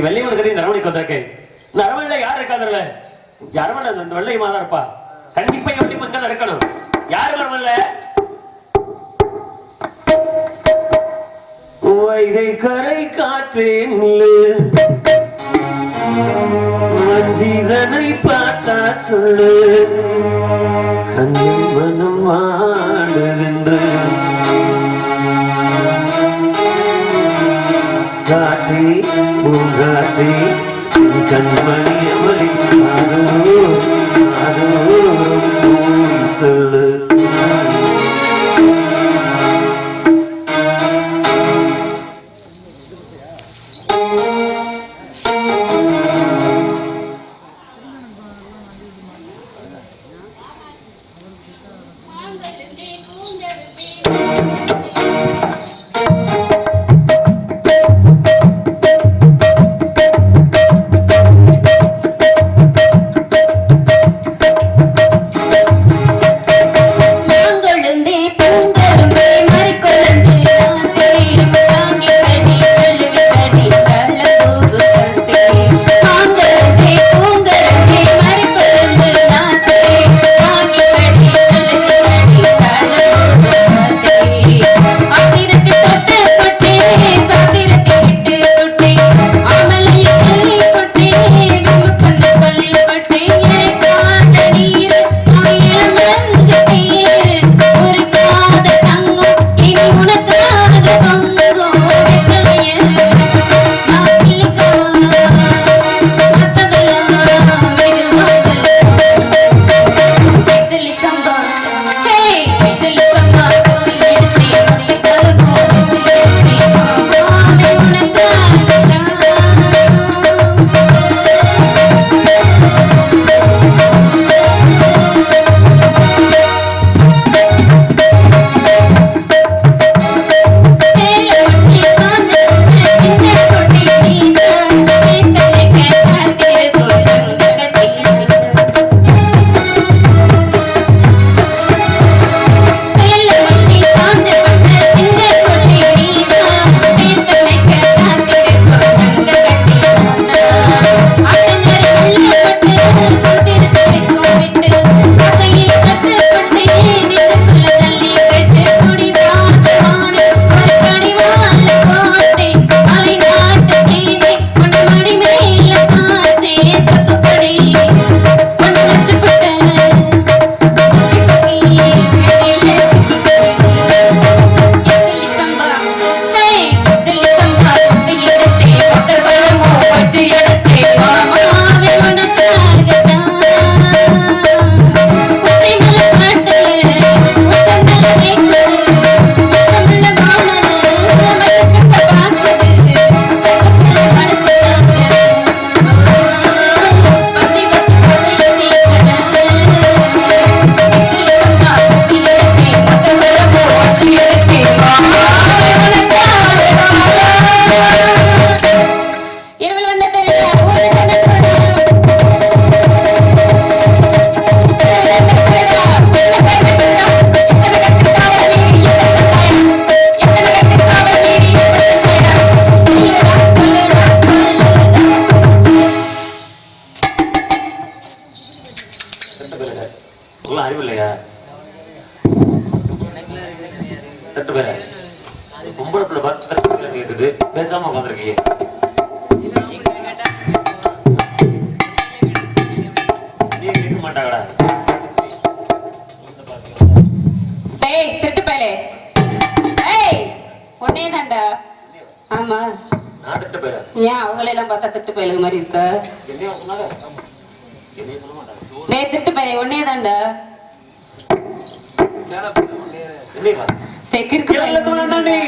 வெள்ளையம்மன் சரி இந்த அரவணைக்கு வந்திருக்கேன். இந்த அரவணையில யார் இருக்காதுல்ல? அரவணை இந்த வெள்ளையம்மா தான் இருப்பா. கண்டிப்பா எப்படி மக்கள் இருக்கணும். யார் வரவல்ல? வைகை கரை காற்றேன் மஞ்சிதனை பார்த்தா சொல்லு கண்ணின் மனம் வாடுகின்ற காற்றே பூங்காற்றே கண்மணி அமளி அதோ சொல்லு பேசாம உட்காந்துருக்கீங்க. கேட்க மாட்டாங்கடா. டேய் திருட்டு பயலே. ஏய் ஒண்ணே தான்டா. ஆமா நான் திருட்டு பயல. ஏன் அவங்கள எல்லாம் பார்த்தா திருட்டு பயலுங்க மாதிரி இருக்க? என்னைய சொன்னாங்க. என்னைய சொல்ல மாட்டாங்க. டேய் திருட்டு பயலே ஒண்ணே தான்டா. என்னையா? செக்கிருக்கு பயல தோணாண்டாண்டி.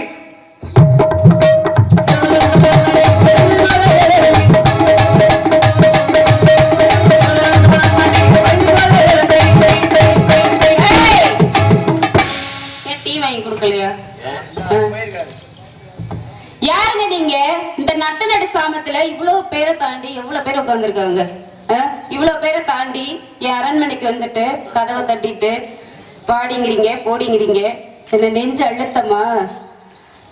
யாருங்க நீங்க? இந்த நட்ட நடு சாமத்துல இவ்வளவு பேரை தாண்டி எவ்வளவு பேர் உட்கார்ந்துருக்காங்க. இவ்வளவு பேரை தாண்டி என் அரண்மனைக்கு வந்துட்டு கதவை தட்டிட்டு பாடிங்கிறீங்க போடிங்கிறீங்க. என்ன நெஞ்சு அழுத்தமா?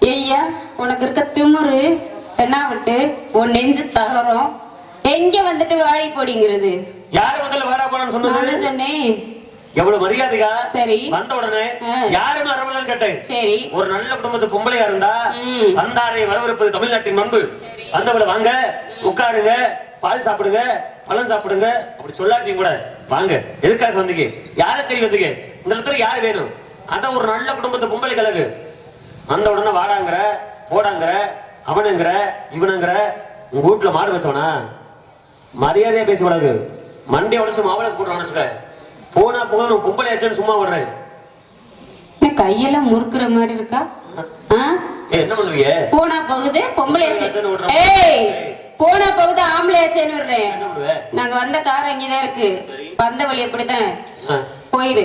ஐயா உனக்கு இருக்க திமிரு என்ன விட்டு உன் நெஞ்சு தகரம் எங்க வந்துட்டு வாடி போடிங்கிறது யாரு முதல்ல வாடா போடான்னு சொன்னது? சொன்னேன். எவ்வளவு மரியாதையா சரி வந்த உடனே யாருன்னு அரவணன் கேட்டேன். சரி ஒரு நல்ல குடும்பத்து பொம்பளையா இருந்தா வந்தாரை வரவிருப்பது தமிழ்நாட்டின் பண்பு. வந்தவளை வாங்க உட்காருங்க பால் சாப்பிடுங்க பழம் சாப்பிடுங்க அப்படி சொல்லாட்டியும் கூட வாங்க எதுக்காக வந்தீங்க யாரை தெரிய வந்தீங்க இந்த இடத்துல யாரு வேணும் அதான் ஒரு நல்ல குடும்பத்து பொம்பளை கலகு. வந்த உடனே வாடாங்கிற போடாங்கிற அவனுங்கிற இவனுங்கிற உங்க வீட்டுல மாடு வச்சவனா மரியாதையா பேசக்கூடாது. மண்டை உடச்சு மாவளை போடுறான்னு போனா போகணும் பொம்பளை ஆச்சுன்னு சும்மா விடுறேன். கையெல்லாம் முறுக்குற மாதிரி இருக்கா? என்ன பண்ணுவீங்க? போனா போகுது பொம்பளை போனா போகுது ஆம்பளை ஆச்சேன்னு விடுறேன். நாங்க வந்த காரம் இங்கதான் இருக்கு வந்த வழி எப்படித்தான் போயிரு.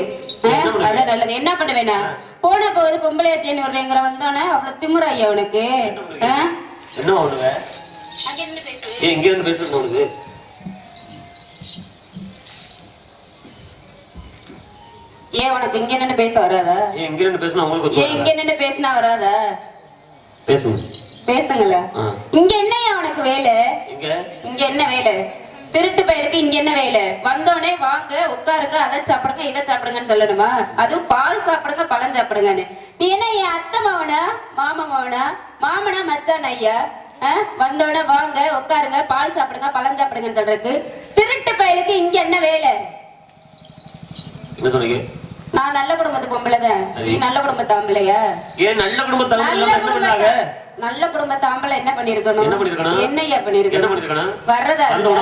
அதான் நல்லது. என்ன பண்ண வேணாம் போனா போகுது பொம்பளை ஆச்சேன்னு விடுறேங்கிற வந்தோன்னே அவ்வளவு திமுறா ஐயா உனக்கு. என்ன பண்ணுவ? இங்க இருந்து பேசுறது உனக்கு ஏன் உனக்கு இங்க நின்னு பேச வராதா? இங்க இருந்து பேசினா உங்களுக்கு ஏன் இங்க நின்னு பேசினா வராதா? பேசுங்க பேசுங்களா? இங்க என்னையா உனக்கு வேலை? இங்க என்ன வேலை? திருட்டு பயிருக்கு இங்க என்ன வேலை? வந்தோடனே வாங்க உட்காருங்க அதை சாப்பிடுங்க இதை சாப்பிடுங்கன்னு சொல்லணுமா? அதுவும் பால் சாப்பிடுங்க பழம் சாப்பிடுங்கன்னு. நீ என்ன என் அத்தை மாவனா மாமா மாவனா மாமனா மச்சான் ஐயா? வந்தோடனே வாங்க உட்காருங்க பால் சாப்பிடுங்க பழம் சாப்பிடுங்கன்னு சொல்றதுக்கு திருட்டு பயிருக்கு இங்க என்ன வேலை? என்ன சொன்னீங்க? நான் நல்ல குடும்பத்து பொம்பளைதான். நீ நல்ல குடும்பத்து ஆம்பளையா? ஏன் நல்ல குடும்பத்து ஆம்பளை? நல்ல குடும்பத்து ஆம்பளை என்ன பண்ணிருக்கணும்? என்ன பண்ணிருக்கணும்? என்னையா பண்ணிருக்கணும்? வர்றதா இருந்தா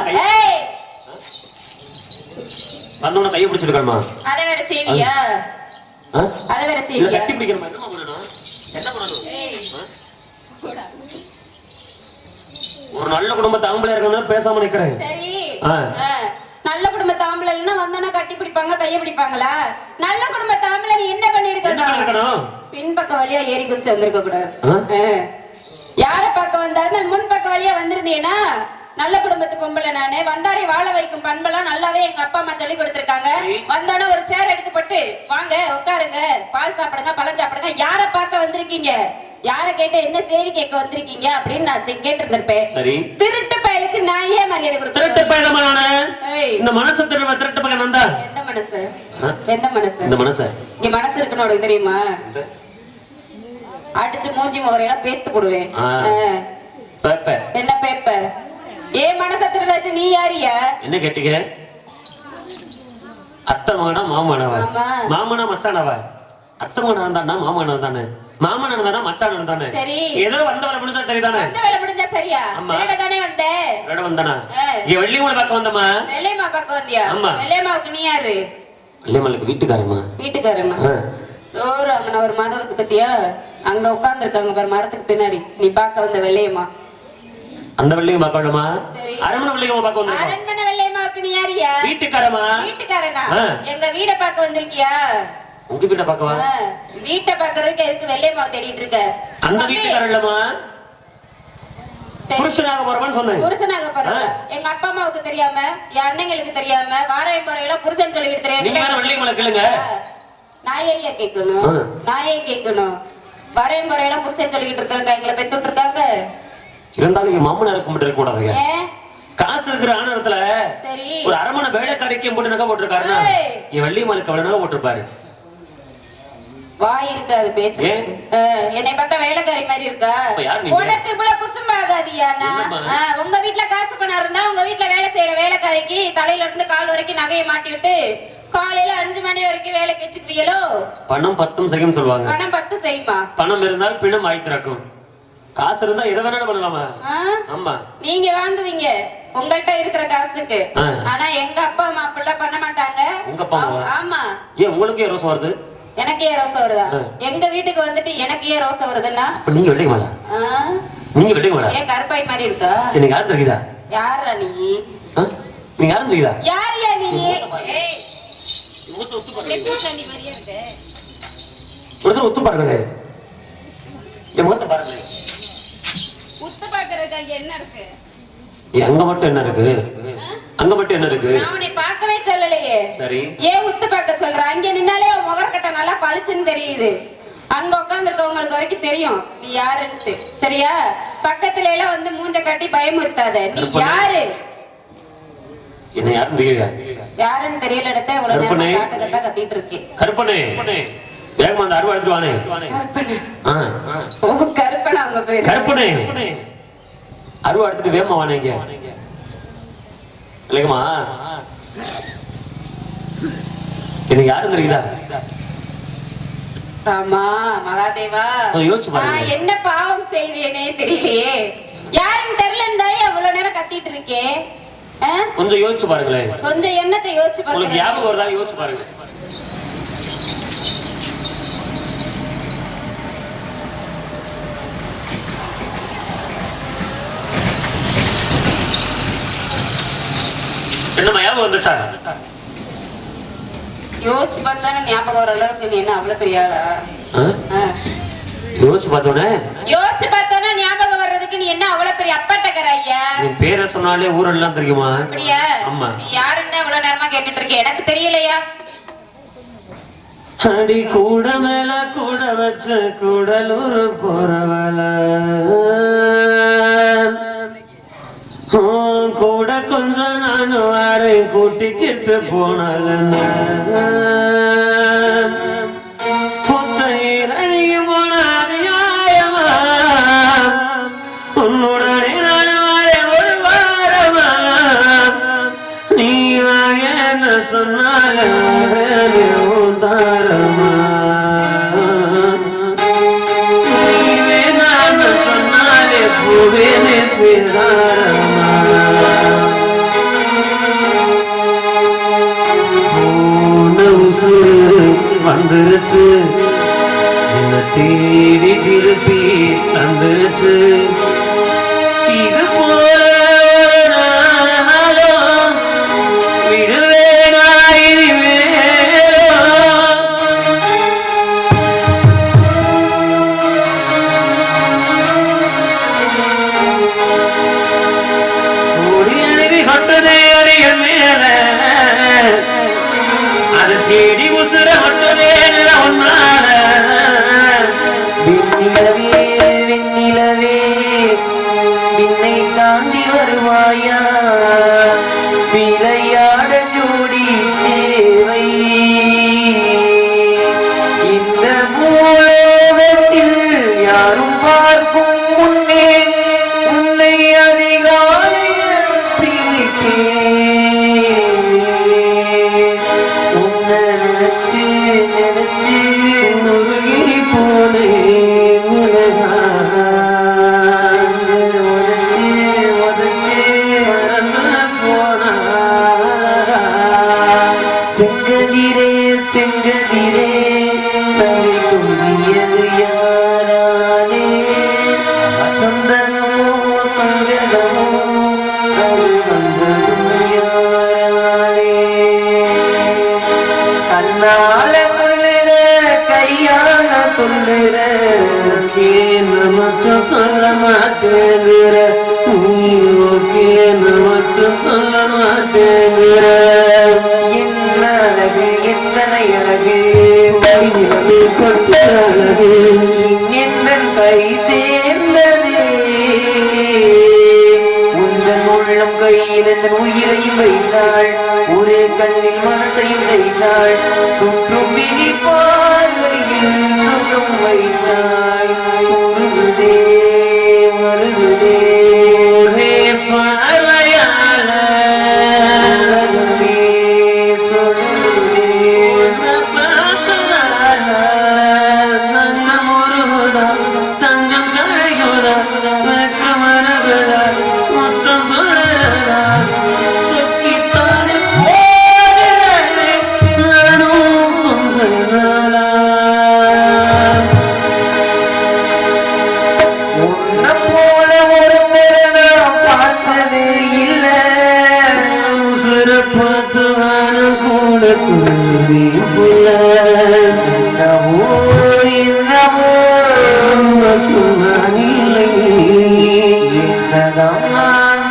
வந்தவன கையை பிடிச்சிருக்கணுமா? அதை வேற செய்வியா? அதை வேற செய்வியா? கட்டி பிடிக்கணுமா? என்ன பண்ணணும்? என்ன பண்ணணும்? ஒரு நல்ல குடும்பத்து ஆம்பளை இருக்கணும் பேசாம நிக்கிறேன். சரி நல்ல குடும்ப தாம்பளை வந்தோன்னா கட்டி பிடிப்பாங்க கைய பிடிப்பாங்களா? நல்ல குடும்ப தாம்பளை நீ என்ன பண்ணிருக்கணும்? பின்பக்க வழியா ஏறி குதிச்சு வந்திருக்க கூடாது. யார பக்கம் வந்தாலும் முன் பக்க வழியா வந்திருந்தீங்கன்னா நல்ல குடும்பத்து பொம்பளை நானு. வந்தாரை வாழ வைக்கும் பண்பெல்லாம் நல்லாவே எங்க அப்பா அம்மா சொல்லி கொடுத்திருக்காங்க. வந்தோட ஒரு சேர் எடுத்து போட்டு வாங்க உட்காருங்க பால் சாப்பிடுங்க பழம் சாப்பிடுங்க. யார பார்க்க வந்திருக்கீங்க யார கேட்ட என்ன செய்தி கேட்க வந்திருக்கீங்க அப்படின்னு நான் கேட்டு இருந்திருப்பேன். திருட்டு பயலுக்கு நான் ஏன் மரியாதை கொடுத்தேன்? திருட்டு பயலமா இந்த மனசு திருட்டு பையன் வந்தா எந்த மனசு? எந்த மனசு? இந்த மனசு இங்க மனசு இருக்குன்னு உனக்கு தெரியுமா? அடிச்சு மூஞ்சி முகரையெல்லாம் பேத்து போடுவேன். என்ன பேப்ப? ஏ மனசத்துல நீ யாரியா? என்ன கேட்டீங்க? அத்தை மகனா மாமனவா? மாமனா மச்சானவா? அத்தை மகனா தானே மாமனா தானே மாமனா தானே மச்சான தானே? ஏதோ வந்தவரை முடிஞ்சா சரிதானே? வந்தவரை முடிஞ்சா சரியா? வேட தானே வந்த? வேட வந்தனா? ஏ வெள்ளியம்மா பார்க்க வந்தமா? வெள்ளியம்மா பார்க்க வந்தியா? வெள்ளியம்மாவுக்கு நீ யாரு? வெள்ளியம்மாளுக்கு வீட்டுக்காரமா? வீட்டுக்காரமா? அங்க ஒரு மரம் இருக்கு பத்தியா? அங்க உட்கார்ந்து இருக்காங்க பாரு மரத்துக்கு பின்னாடி. நீ பார்க்க வந்த வெள்ளையம்மா. அந்த வெள்ளையம்மா பார்க்கணுமா? அரண்மனை வெள்ளையம்மா பார்க்க வந்திருக்கோம். அரண்மனை வெள்ளையம்மாவுக்கு நீ யாரியா? வீட்டுக்காரமா? வீட்டுக்காரனா? எங்க வீட பார்க்க வந்திருக்கியா? உங்க வீட்டை பார்க்கவா? வீட்டை பார்க்கறதுக்கு எதுக்கு வெள்ளையம்மா தேடிட்டு இருக்க? அந்த வீட்டுக்காரல்லமா புருஷனாக போறவன்னு சொன்னேன். புருஷனாக போறவ எங்க அப்பா அம்மாவுக்கு தெரியாம என் அண்ணங்களுக்கு தெரியாம வாராயம் போறையெல்லாம் புருஷன் சொல்லிட்டு தெரியாது. நீங்க வேற வெள்ளையம்மா கேளுங்க. நான் ஏன் கேட்கணும்? நான் ஏன் கேட்கணும்? வாராயம் போறையெல்லாம் புருஷன் சொல்லிட்டு இருக்காங்க. எங்களை பெத்துட்டு இருக்காங்க. இருந்தாலும் மாமனார் கும்பிட்டு கூடாதுங்க. காசு இருக்கிற ஆனத்துல ஒரு அரமனை வேலைக்காரிக்கு போட்டு நகை போட்டிருக்காருன்னா என் வெள்ளியம்மாளுக்கு அவ்வளவு நகை போட்டிருப்பாரு. வாய் இருக்காது பேச. என்னை பார்த்தா வேலைக்காரி மாதிரி இருக்கா? உனக்கு இவ்வளவு குசும்பாகாதியா? உங்க வீட்டுல காசு பணம் இருந்தா உங்க வீட்டுல வேலை செய்யற வேலைக்காரிக்கு தலையில இருந்து கால் வரைக்கும் நகையை மாட்டி விட்டு காலையில 5 மணி வரைக்கும் வேலைக்கு வச்சுக்குவீங்களோ? பணம் 10 செய்யும் சொல்லுவாங்க. பணம் 10 செய்யுமா? பணம் இருந்தால் பிணம் ஆயித்திருக்கும். காசு இருந்தா எதை வேணாலும் பண்ணலாமா? ஆமா நீங்க வாங்குவீங்க உங்கள்கிட்ட இருக்கிற காசுக்கு. ஆனா எங்க அப்பா அம்மா அப்படிலாம் பண்ண மாட்டாங்க. உங்க அப்பா அம்மா? ஆமா. ஏன் உங்களுக்கு ஏன் ரோசம் வருது? எனக்கு ஏன் ரோசம் வருதா? எங்க வீட்டுக்கு வந்துட்டு எனக்கு ஏன் ரோசம் வருதுன்னா நீங்க வெட்டிக்க மாட்டா? நீங்க வெட்டிக்க மாட்டா? ஏன் கருப்பாய் மாதிரி இருக்கா? எனக்கு யாரு தெரியுதா? யாரா நீ? நீங்க யாரும் தெரியுதா? யாரியா நீ? ஏய் முத்து உத்து பாருங்க. நீ மாதிரியே இருக்கு. ஒருத்தர் பாருங்க. என் முகத்தை பாருங்க. உத்து பாக்குறதுக்கு அங்க என்ன இருக்கு? அங்க மட்டும் என்ன இருக்கு? அங்க மட்டும் என்ன இருக்கு? நான் உன்னை பார்க்கவே சொல்லலையே. சரி. ஏன் உத்து பார்க்க சொல்ற? அங்க நின்னாலே முகரக்கட்ட நல்லா பளிச்சுன்னு தெரியுது. அங்க உட்காந்துருக்கவங்களுக்கு வரைக்கும் தெரியும் நீ யாருன்னு. சரியா? பக்கத்துல எல்லாம் வந்து மூஞ்ச காட்டி பயமுறுத்தாத. நீ யாரு? என்ன யாருன்னு தெரியல. யாருன்னு தெரியல இடத்த இவ்வளவு நேரம் காட்டுக்கட்டா கத்திட்டு இருக்கேன். கருப்பனே வேகமா அந்த அருவா எடுத்துட்டு வானே. ஓ கருப்பனை அவங்க பேரு. கருப்பனே அருவா எடுத்துட்டு வேகமா வானே. இங்க இல்லைங்கம்மா என்ன யாருன்னு தெரியுதா? ஆமா மகாதேவா. என்ன பாவம் செய்தேனே தெரியலையே. யாரும் தெரியலந்தாயே அவ்வளவு நேரம் கத்திட்டு இருக்கேன். கொஞ்சம் யோசிச்சு பாருங்களேன். கொஞ்சம் என்னத்தை யோசிச்சு பாருங்க. உங்களுக்கு ஞாபகம் வருதா? யோசிச்சு பாருங்க. என்னமா ஞாபகம் வந்துச்சா? யோசிச்சு பார்த்தா ஞாபகம் வர அளவுக்கு நீ என்ன அவ்வளவு பெரிய ஆளா? யோசிச்சு பார்த்தோன்னே ஞாபகம் வர்றதுக்கு நீ என்ன அவ்வளவு பெரிய அப்பட்டக்கற ஐயா? என் பேரை சொன்னாலே ஊரெல்லாம் தெரியுமா? அப்படியா? ஆமா. நீ யாருன்னு அவ்வளவு நேரமா கேட்டுட்டு இருக்க? எனக்கு தெரியலையா? அடி கூட மேல கூட வச்ச கூடலூர் போறவள கூட கொஞ்சம் நானும் வாரேன் கூட்டிக்கிட்டு போனல புத்தையிறங்கி போனாது நியாயமா உன்னுடனே நான் வாரேன் ஒரு வாரமா நீ என்ன சொன்னாலும் தாரமா நீ வேணான்னு சொன்னாலே பூவேனே சேதாரமா வந்துருச்சு என்ன தேடி திருப்பி தந்துருச்சு இது போல தேடி உசுர ஒன்றதே ஒன்றான விண்ணிலவே விண்ணிலவே விண்ணை தாண்டி வருவாயா விளையாட ஜோடி தேவை இந்த பூலோகத்தில் யாரும் பார்க்கும் முன்னே உன்னை அதிகாலையில் பிரித்தேன் செங்கதிரே செங்கதிரே தலை தும்பியது யாராலே சந்தனமோ சங்கதமோ அது வந்ததும் யாராலே கண்ணால சொல்லுற கையால சொல்லுற மட்டும் சொல்ல மாட்டேங்கிற ஓகே மட்டும் சொல்ல மாட்டேங்கிற என்ன அழகு எத்தனை அழகு நிலவு கொண்ட அழகு என்ன கை சேர்ந்தது உந்தன் உள்ளம் கையில் எந்த உயிரையும் வைத்தாள் ஒரே கண்ணில் மனசையும் வைத்தாள் சுற்றும் விழி பார்வையில் சுகம் வைத்தாள் வருகுதே வருகுதே பார்வையாள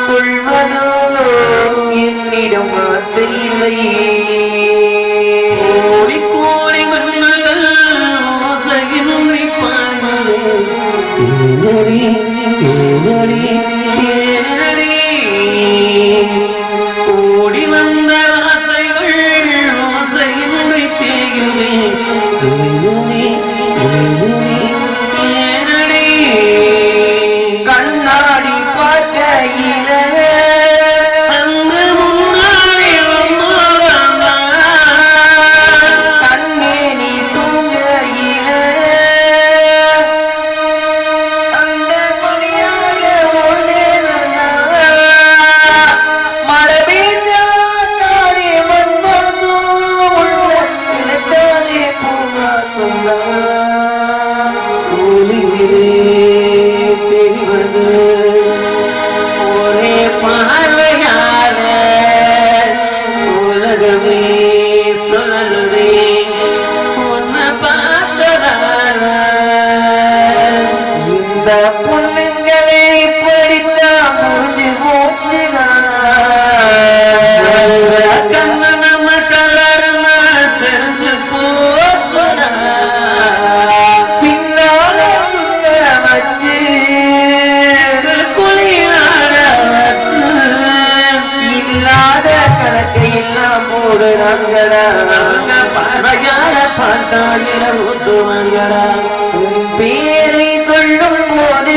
சொல்வதோ என்னிடம் வார்த்தை இல்லையே கோடி கோடி மன்னர்கள் ஓடி வந்த ஆசைகள் ஓசையினை தேயுமே கண்ணாடி பார்க்கையில அந்த முன்னாடி கண்ணே நீ தூங்கையில அந்த மணியாக ஒன்னே மழை பெய்தாலே மண்மோதும் உள்ளத்தாலே பூங்கா சொன்னா தெரிவது ஒரே பார்வையால உலகமே சொல்லவே உன்னை பார்த்ததால இந்த பொண்ணுங்களே இப்படித்தான் முடிஞ்சு போச்சுனா கண்ண நம்ம கலருமா தெரிஞ்சு போச்சுனா பின்னால வச்சு குளிராட வச்சு இல்லாத கணக்கை எல்லாம் போடுறாங்களா அவங்க பார்வையால பார்த்தாயிர ஊட்டுவாங்களா உன் பேரை சொல்லும் போது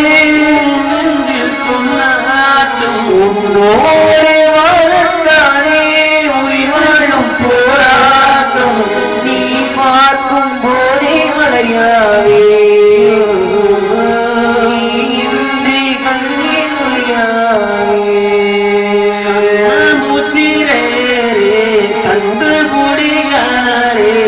நெஞ்சில் சொன்னாட்டும் உன்னோடு வாழத்தானே உயிர் வாழும் போராட்டம் நீ பார்க்கும் போதே மழையாவே இன்றி கண்ணீர் மொழியாவே மூச்சிரே கண்டு குடிகாரே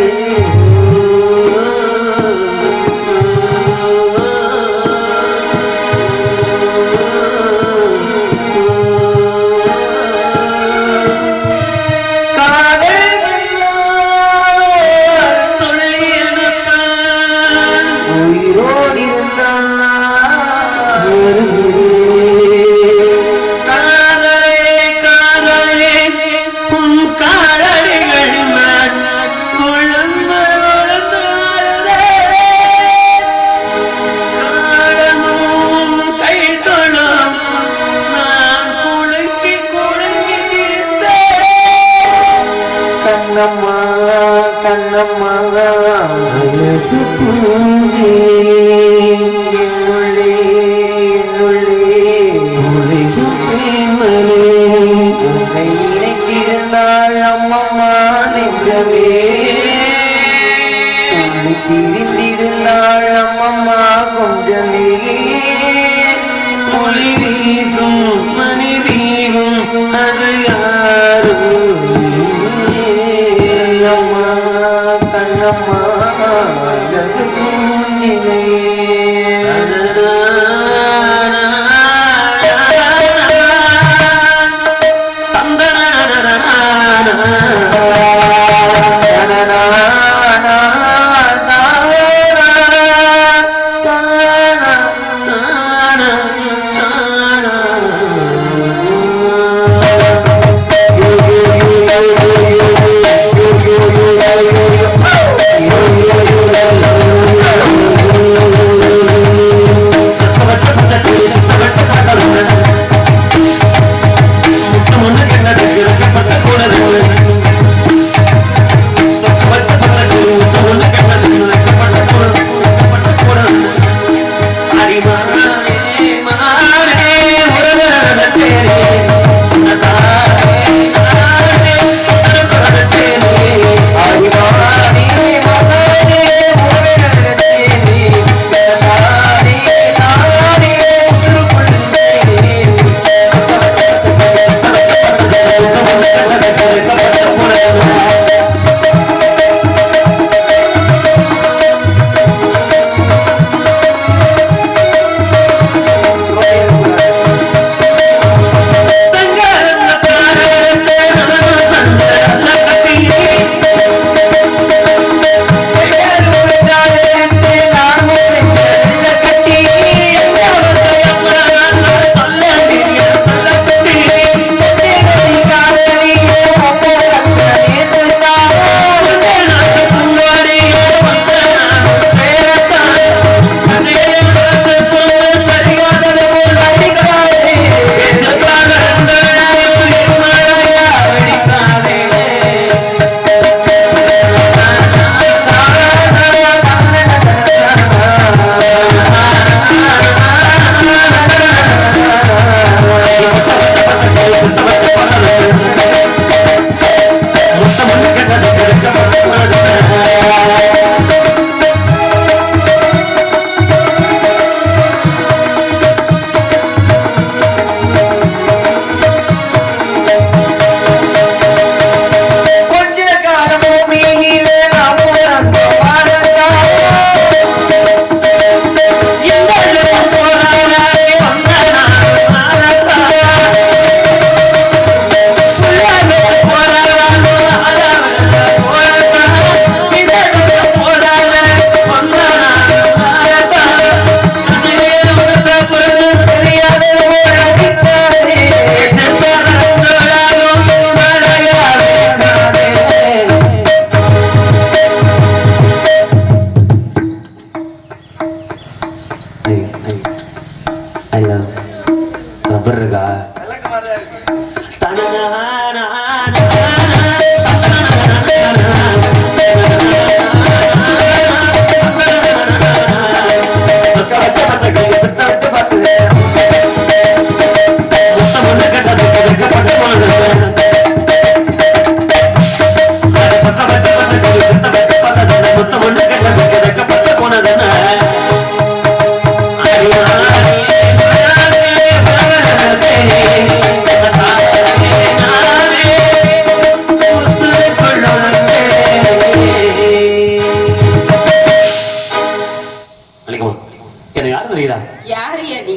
யாரியா நீ?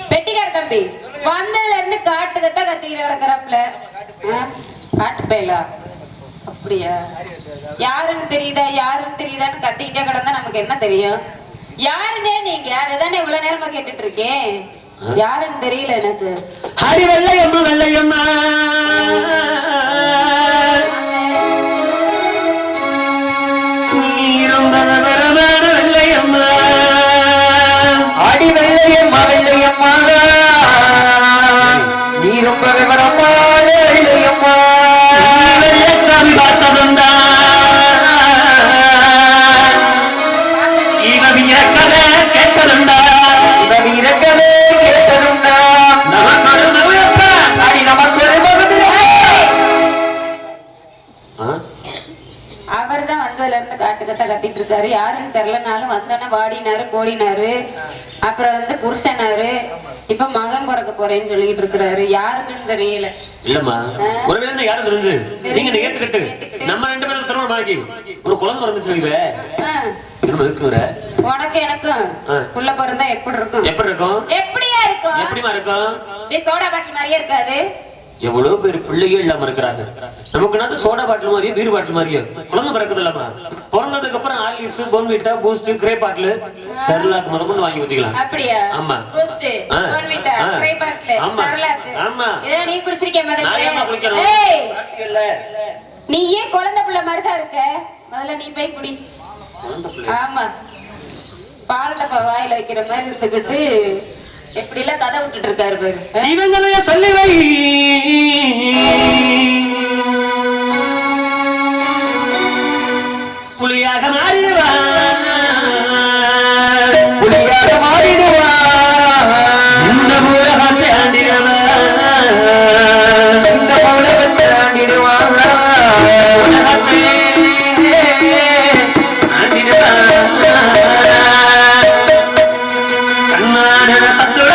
பெட்டிக்கார தம்பி வந்ததுல இருந்து காட்டு கட்டா கத்திக்கிற கிடக்குறாப்ல. காட்டு பயலா? அப்படியா? யாருன்னு தெரியுதான்னு கத்திக்கிட்டே கிடந்தா நமக்கு என்ன தெரியும்? யாருன்னே நீங்க அதுதானே இவ்வளவு நேரமா கேட்டுட்டு இருக்கேன். யாருன்னு தெரியல எனக்கு. ஹரி வெள்ளையம்மா வெள்ளையம்மா வெள்ளையம்மா அடி வெள்ளையம்மா வெள்ளையம்மா நீ ரொம்ப விவரமான வெள்ளையம்மா வெள்ளக்காமி பார்த்ததுண்டா இவன் இறக்கவே கேட்டதுண்டா இவன் இறக்கவே கேட்டதுண்டா அடி நமக்கு அவர் தான் வந்ததுல இருந்து காட்டு கட்டா கத்திட்டு இருக்காரு. யாருன்னு தெரியலனாலும் வந்தோடனே வாடினாரு போடினாரு. அப்புறம் வந்து புருஷனாரு. இப்ப மகன் பிறக்க போறேன்னு சொல்லிட்டு இருக்கிறாரு. யாருக்குன்னு தெரியல. இல்லம்மா ஒருவேளை யாரும் தெரிஞ்சு நீங்க ஏத்துக்கிட்டு நம்ம 2 பேரும் திருமணம் ஆகி ஒரு குழந்தை பிறந்துச்சு. உனக்கு எனக்கும் புள்ள பிறந்தா எப்படி இருக்கும்? எப்படியா இருக்கும்? எப்படிமா இருக்கும்? சோடா பாட்டில் மாதிரியே இருக்காது. எவ்வளவு பேர் பிள்ளையே இல்லாம இருக்கிறாங்க. நமக்கு நான் சோடா பாட்டில் மாதிரியே பீர் பாட்டில் மாதிரியே குழந்தை பிறக்குது இல்லம்மா. பிறந்ததுக்கு அப்புறம் ஆர்லிஸ் போன்விட்டா பூஸ்ட் கிரே பாட்டில் செர்லாக் முதல்ல வாங்கி ஊத்திக்கலாம். அப்படியா? ஆமா பூஸ்ட் போன்விட்டா கிரே பாட்டில் செர்லாக். ஆமா இத நீ குடிச்சிருக்கே முதல்ல. நான் ஏன் குடிக்கணும்? இல்ல நீ ஏன் குழந்தை பிள்ளை மாதிரி தான் இருக்க? முதல்ல நீ போய் குடி. ஆமா பால் டப்பா வாயில வைக்கிற மாதிரி இருந்துகிட்டு எப்படி எல்லாம் கதை விட்டுட்டு இருக்காரு பாரு. இவங்களைய சொல்லி வை புலியாக மாறிடுவா புலியாக மாறிடுவா இந்த உலகத்தை ஆண்டிடுவா இந்த உலகத்தை ஆண்டிடுவா உலகத்தை ஆண்டிடுவா கண்ணான தத்தோட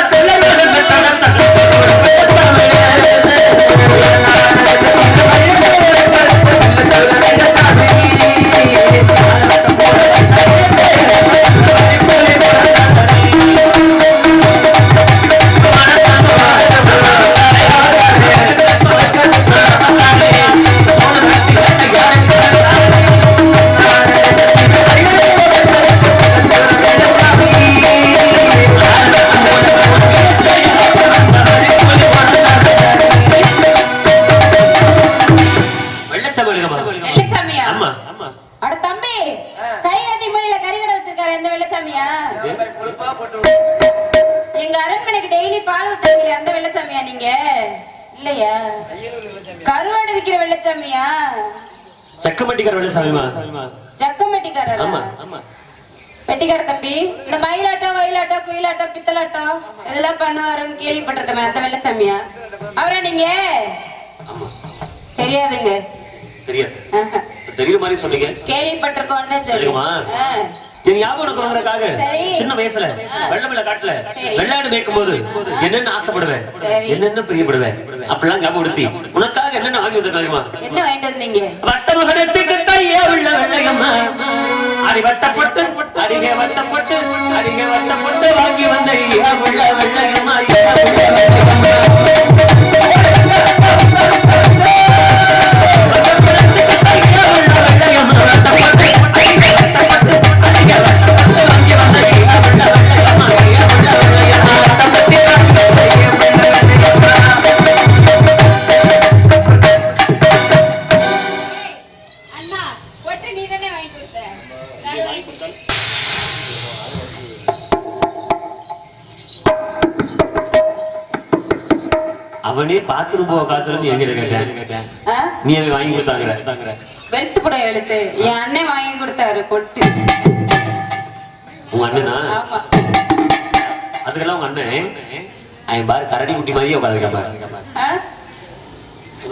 எங்க அரண்மனைக்கு டெய்லி பால் ஊத்துறீங்களே அந்த வெள்ளச்சாமியா நீங்க? இல்லையா? கருவாடு விக்கிற வெள்ளச்சாமியா? சக்கமட்டிக்கார வெள்ளச்சாமிமா. சக்கமட்டிக்காரரா? ஆமா ஆமா. பெட்டிக்கார தம்பி இந்த மயிலாட்டம் வயலாட்டம் குயிலாட்டம் பித்தலாட்டம் இதெல்லாம் பண்ணுவாருன்னு கேள்விப்பட்டிருக்கேன். அந்த வெள்ளச்சாமியா அவரா நீங்க? தெரியாதுங்க. தெரியாது. தெரியற மாதிரி சொன்னீங்க. கேள்விப்பட்டிருக்கோம்னு சொல்லுமா? என் ஞாபகம் சின்ன வயசுல வெள்ளமில்ல காட்டுல வெள்ளாடு மேய்க்கும் போது என்னென்ன ஆசைப்படுவேன், என்னென்ன பிரியப்படுவேன் அப்படிலாம் ஞாபகப்படுத்தி உனக்காக என்னென்ன வாங்கி வந்த தெரியுமா? என்ன வாங்கிட்டு வந்தீங்க? வட்ட மகனத்தை கட்டாய உள்ள வெள்ளையம்மா அடி வட்டப்பட்டு அடிகே வட்டப்பட்டு அடிகே வட்டப்பட்டு வாங்கி வந்த உள்ள வெள்ளையம்மா. அவனே பாத்ரூம் போக காசுல நீ எங்க கேட்டேன் நீ அவன் வாங்கி கொடுத்தாங்க வெளுத்து புட எழுத்து என் அண்ணன் வாங்கி கொடுத்தாரு பொட்டு. உங்க அண்ணனா? ஆமா. அதுக்கெல்லாம் உங்க அண்ணன் அவன் பாரு கரடி குட்டி மாதிரியே உட்காந்துருக்க பாரு.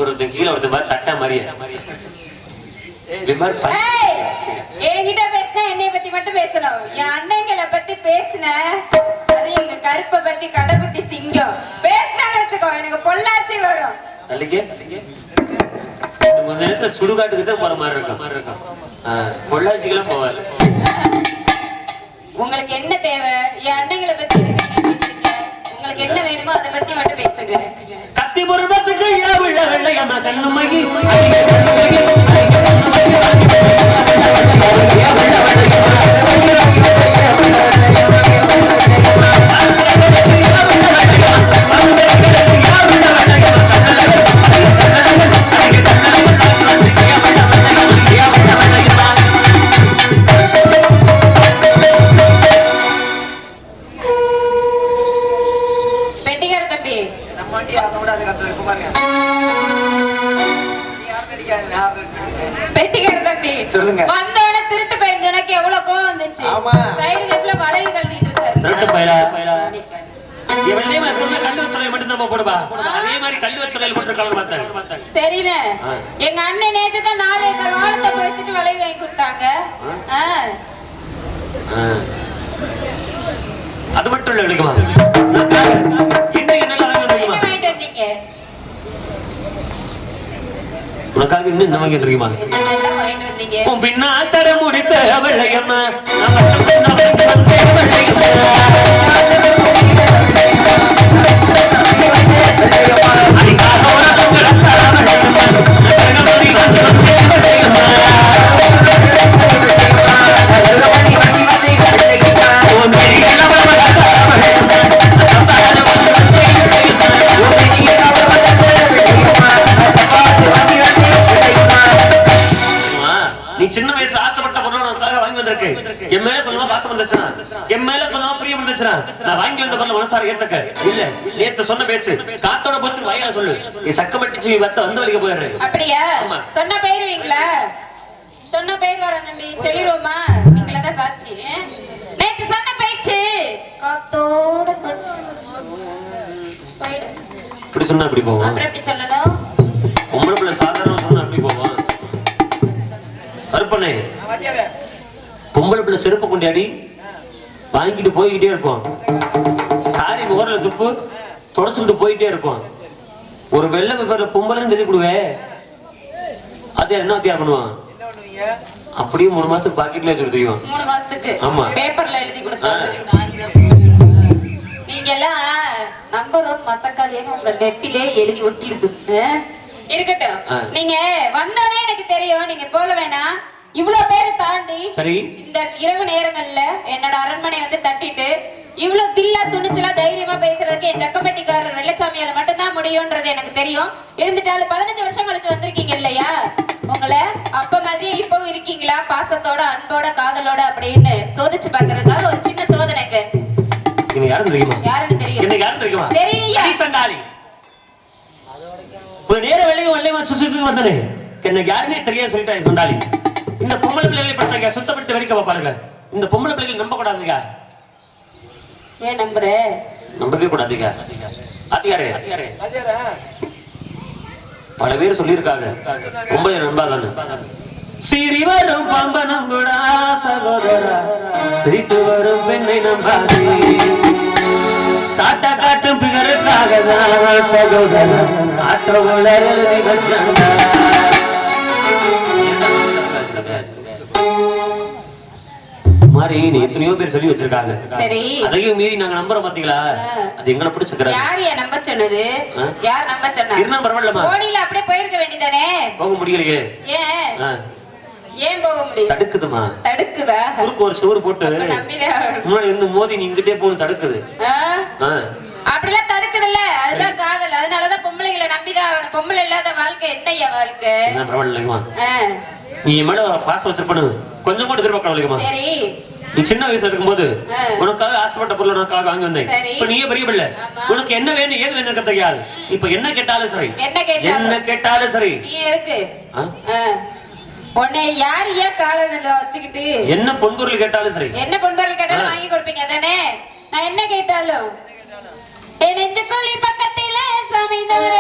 ஒருத்தன் கீழே ஒருத்தன் பாரு தட்டா மாதிரியே. என்கிட்ட பேசினா என்னைய பத்தி மட்டும் பேசணும். என் அண்ணங்களை பத்தி பேசின அது எங்க கருப்பை பத்தி கடைக்குட்டி சிங்கம் பேசினான்னு வச்சுக்கோ எனக்கு பொள்ளாச்சி வரும். கொஞ்ச நேரத்துல சுடுகாட்டுக்கு தான் போற மாதிரி இருக்கும். பொள்ளாச்சிக்கெல்லாம் போவாரு. உங்களுக்கு என்ன தேவை? என் அண்ணங்களை பத்தி உங்களுக்கு என்ன வேணுமோ அதை பத்தி மட்டும் பேசுங்க. கத்தி பொருளத்துக்கு வெள்ளையம்மா கண்ணுமகி சொல்லுங்க. வந்தோட திருட்டு பையன் எனக்கு எவ்வளவு கோவம் வந்துச்சு. சைடு கேப்ல வளைவு கட்டிட்டு இருக்காரு. திருட்டு பையலா கல்லு வச்சலையை மட்டும் நம்ம போடுவா. அதே மாதிரி கல்லு வச்சலையில் போட்டுருக்காங்க பார்த்தாங்க. சரிண்ணே. எங்க அண்ணன் நேத்து தான் 4 ஏக்கர் வாழத்தை போயிட்டு வளைவு வாங்கி கொடுத்தாங்க. அது மட்டும் இல்ல விளக்குமா வாங்கிட்டு வந்தீங்க. உனக்காக இன்னும் என்ன வாங்கிட்டு இருக்குமா? உன் பின்னா தர முடித்த வெள்ளையம்மா நீ சின்ன வயசுல ஆசைப்பட்ட பொருள் உனக்காக வாங்கி வந்திருக்கு. என் மேல கொஞ்சமா பாசம் வந்துச்சுனா, என் மேல கொஞ்சமா பிரியம் வந்துச்சுனா, நான் வாங்கி வந்த பொருள் மனசார ஏத்துக்க. இல்ல நேத்து சொன்ன பேச்சு காத்தோட போச்சு வாயில சொல்லு. நீ சக்கமட்டிச்சு வத்த வந்து வலிக்க போயிடுற. அப்படியா? சொன்ன போயிருவீங்களா? சொன்ன பேர் வர தம்பி சொல்லிடுவோமா? நீங்களே தான் சாட்சி. நேத்து சொன்ன பேச்சு காத்தோட போச்சு. இப்படி சொன்னா அப்படி போவோம். அப்புறம் எப்படி சொல்லணும்? உங்களை பிள்ளை சாதாரண சொன்னா அப்படி போவோம். கருப்பனே பொம்பளை பிள்ளை செருப்பு கொண்டாடி வாங்கிட்டு போய்கிட்டே இருப்போம். காரி முகர்ல துப்பு தொடச்சுக்கிட்டு போயிட்டே இருப்போம். ஒரு வெள்ளை பேப்பர்ல பொம்பளைன்னு எழுதி கொடுவே. அது என்ன வித்தியாசம் பண்ணுவான்? அப்படியே 3 மாசத்துக்கு பாக்கெட்ல வச்சு தெரியும். 3 மாசத்துக்கு ஆமா பேப்பர்ல எழுதி கொடுத்தாங்க. நீங்க எல்லாம் நம்பர் 1 மசக்காலியன்னு உங்க நெத்திலே எழுதி ஒட்டி இருக்கு. இருக்கட்டும். நீங்க வந்தோடனே எனக்கு தெரியும் நீங்க போக வேணாம். இவ்வளவு பேரை தாண்டி இந்த இரவு நேரங்கள்ல என்னோட அரண்மனை வந்து தட்டிட்டு இவ்வளவு தில்லா துணிச்சலா தைரியமா பேசுறதுக்கு என் ஜக்கம்பட்டிக்காரர் வெள்ளச்சாமியால மட்டும்தான் முடியும்ன்றது எனக்கு தெரியும். இருந்துட்டாலும் 15 வருஷம் கழிச்சு வந்திருக்கீங்க இல்லையா? உங்களை அப்ப மாதிரி இப்பவும் இருக்கீங்களா பாசத்தோட அன்போட காதலோட அப்படின்னு சோதிச்சு பாக்குறதுக்காக ஒரு சின்ன சோதனைக்கு. யாருன்னு தெரியுமா? யாருன்னு தெரியும்? என்ன யாருன்னு தெரியுமா? தெரியும். ஒரு நேர வேலையை வெள்ளையமா சுத்தி வந்தனே என்ன யாருன்னே தெரியாது சொல்லிட்டாங்க சொன்னாலி. இந்த பொம்பளை பிள்ளைகளை படுத்தாங்க சுத்தப்பட்டு வெடிக்க பாருங்க. இந்த பொம்பளை பிள்ளைகள் நம்ப கூடாதுங்க. ஏன் நம்புற? நம்பவே கூடாதுங்க. ஆத்தியாரே பல பேர் சொல்லியிருக்காங்க பொம்பளை நம்பாதான்னு. சிரி வரும் பம்பனம் கூட சகோதரா சிரித்து வரும் பெண்ணை நம்பாதே. தாத்தா காட்டும் பிகருக்காக தான் சகோதரன் ஆற்றவுள்ள எழுதி மாதிரி எத்தனையோ பேர் சொல்லி வச்சிருக்காங்க. அதையும் மீறி நாங்க நம்புறோம் பாத்தீங்களா? அது எங்களை பிடிச்சிருக்காங்க. யார் நம்ப சொன்னது? யார் நம்ப சொன்னா? இருந்தா பரவாயில்லமா ஓடில அப்படியே போயிருக்க வேண்டியதானே. போக முடியலையே. ஏன் ஏன் போக முடியும்? தடுக்குதுமா. தடுக்குதா? குறுக்கு ஒரு சோறு போட்டு முன்னாடி இருந்து மோதி நீ இங்கிட்டே போகணும் தடுக்குது. அப்படிலாம் தடுக்குதுல்ல. அதுதான் காதல். அதனாலதான் பொம்பளைங்களை நம்பிதான். பொம்பளை இல்லாத வாழ்க்கை என்னையா வாழ்க்கை? பரவாயில்லைமா நீ மேல பாசம் வச்சிருப்பனு கொஞ்சம் கூட திரும்ப கவலைக்குமா? சரி நீ சின்ன வயசுல இருக்கும்போது உனக்காக ஆசைப்பட்ட பொருள் உனக்காக வாங்கி வந்தேன். இப்ப நீயே பெரிய பிள்ளை, உனக்கு என்ன வேணும் ஏது வேணும் தெரியாது. இப்ப என்ன கேட்டாலும் சரி, என்ன கேட்டாலும் சரி. உன்னை யார் ஏன் காலையில வச்சுக்கிட்டு என்ன பொன்பொருள் கேட்டாலும் சரி, என்ன பொன்பொருள் கேட்டாலும் வாங்கி கொடுப்பீங்க தானே? நான் என்ன கேட்டாலும் என் நெஞ்சுக்குள்ளி பக்கத்திலே சமைந்தவர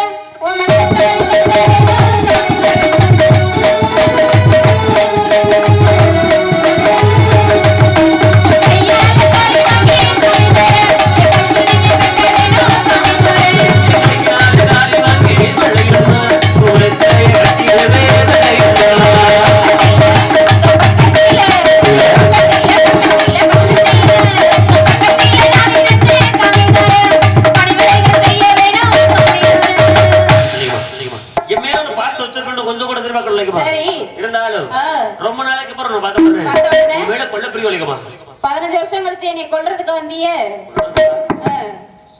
ரொம்ப நாளைக்கு அப்புறம் பார்த்தேன். கொள்ள பிரிய வலிக்கமா 15 வருஷம் கழிச்சு நீ கொல்றதுக்கு வந்தியே.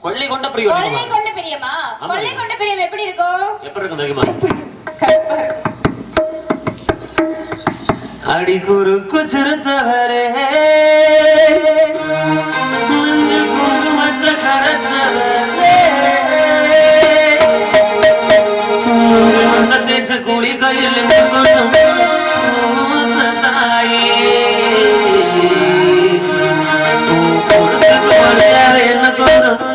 கொள்ளை கொண்ட பிரிய கொள்ளை கொண்ட பிரியமா? கொள்ளை கொண்ட பிரியம் எப்படி இருக்கும்? எப்படி இருக்கும் தெரியுமா? அடி குறுக்கு சிறுத்தவரே குங்குமத்த கரச்சவரே தேச கூலி கையில் என்ன கொஞ்சம்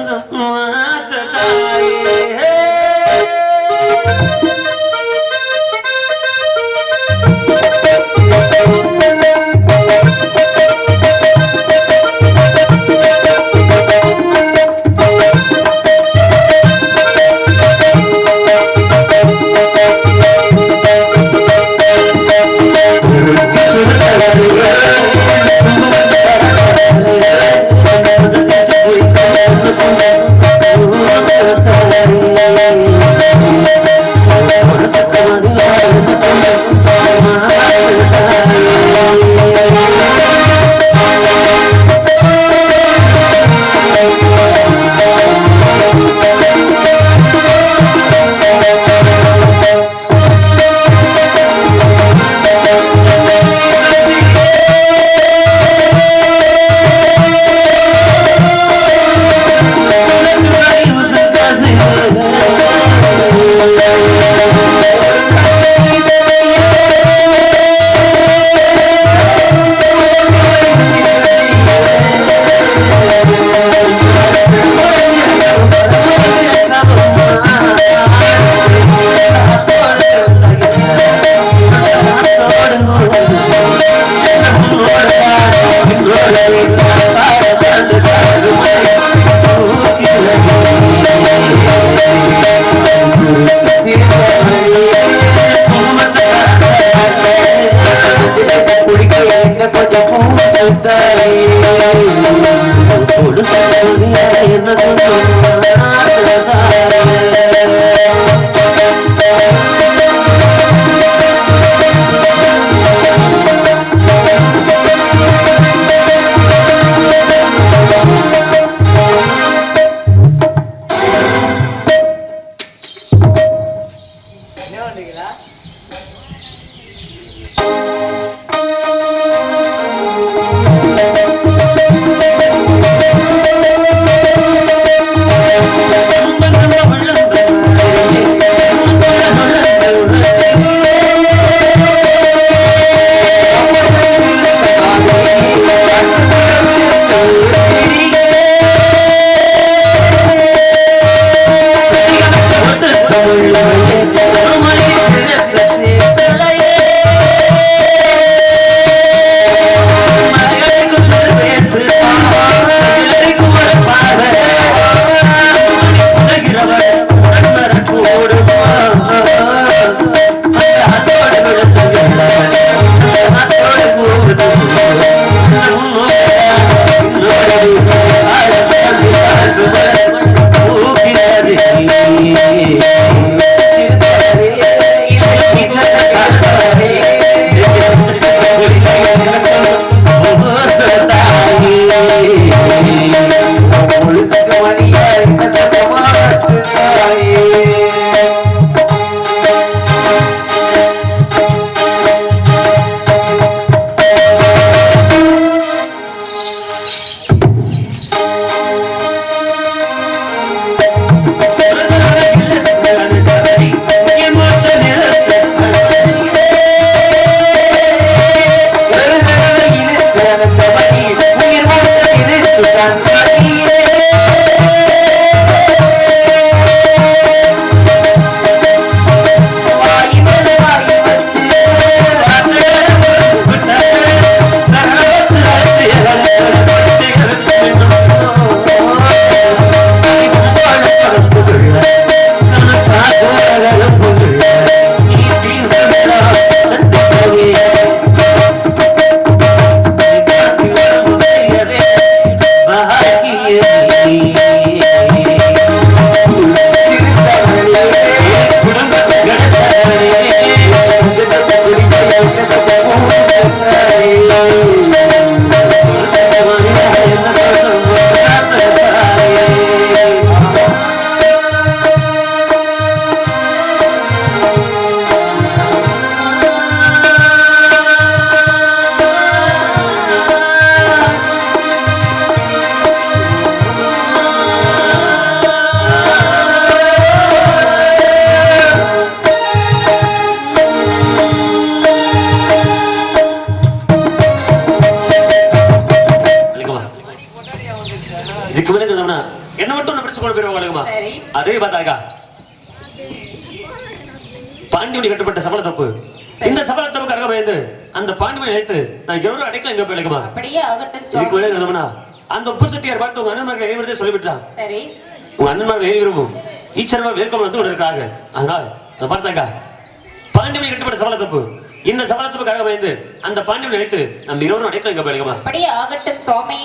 Yeah. பாண்டிமணி கட்டப்பட்ட சபல தப்பு. இந்த சபல தப்புக்காக பயந்து அந்த பாண்டிமணி அழைத்து நான் எவ்வளவு அடைக்கல எங்க போயிருக்குமா? அப்படியே ஆகட்டும் இதுக்கு சுவாமி. எழுதணும்னா அந்த உப்பு சட்டியார் பார்த்து உங்க அண்ணன்மார்கள் எழுதி சொல்லிவிட்டான். சரி. உங்க அண்ணன்மார்கள் எழுதி விரும்பும் ஈஸ்வரமா வேட்கோள் வந்து இருக்காங்க. அதனால் அதை பார்த்தாக்கா பாண்டிமணி கட்டப்பட்ட சபல தப்பு. இந்த சபல தப்புக்காக பயந்து அந்த பாண்டிமணி அழைத்து நம்ம இருவரும் அடைக்கல எங்க போயிருக்குமா? அப்படியே ஆகட்டும் சுவாமி.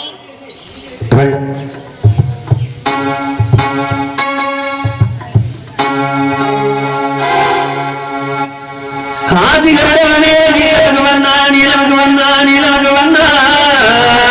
ஆதிகடவனே நீலவன் வந்தான், நீலவன் வந்தான், நீலவன் வந்தான்.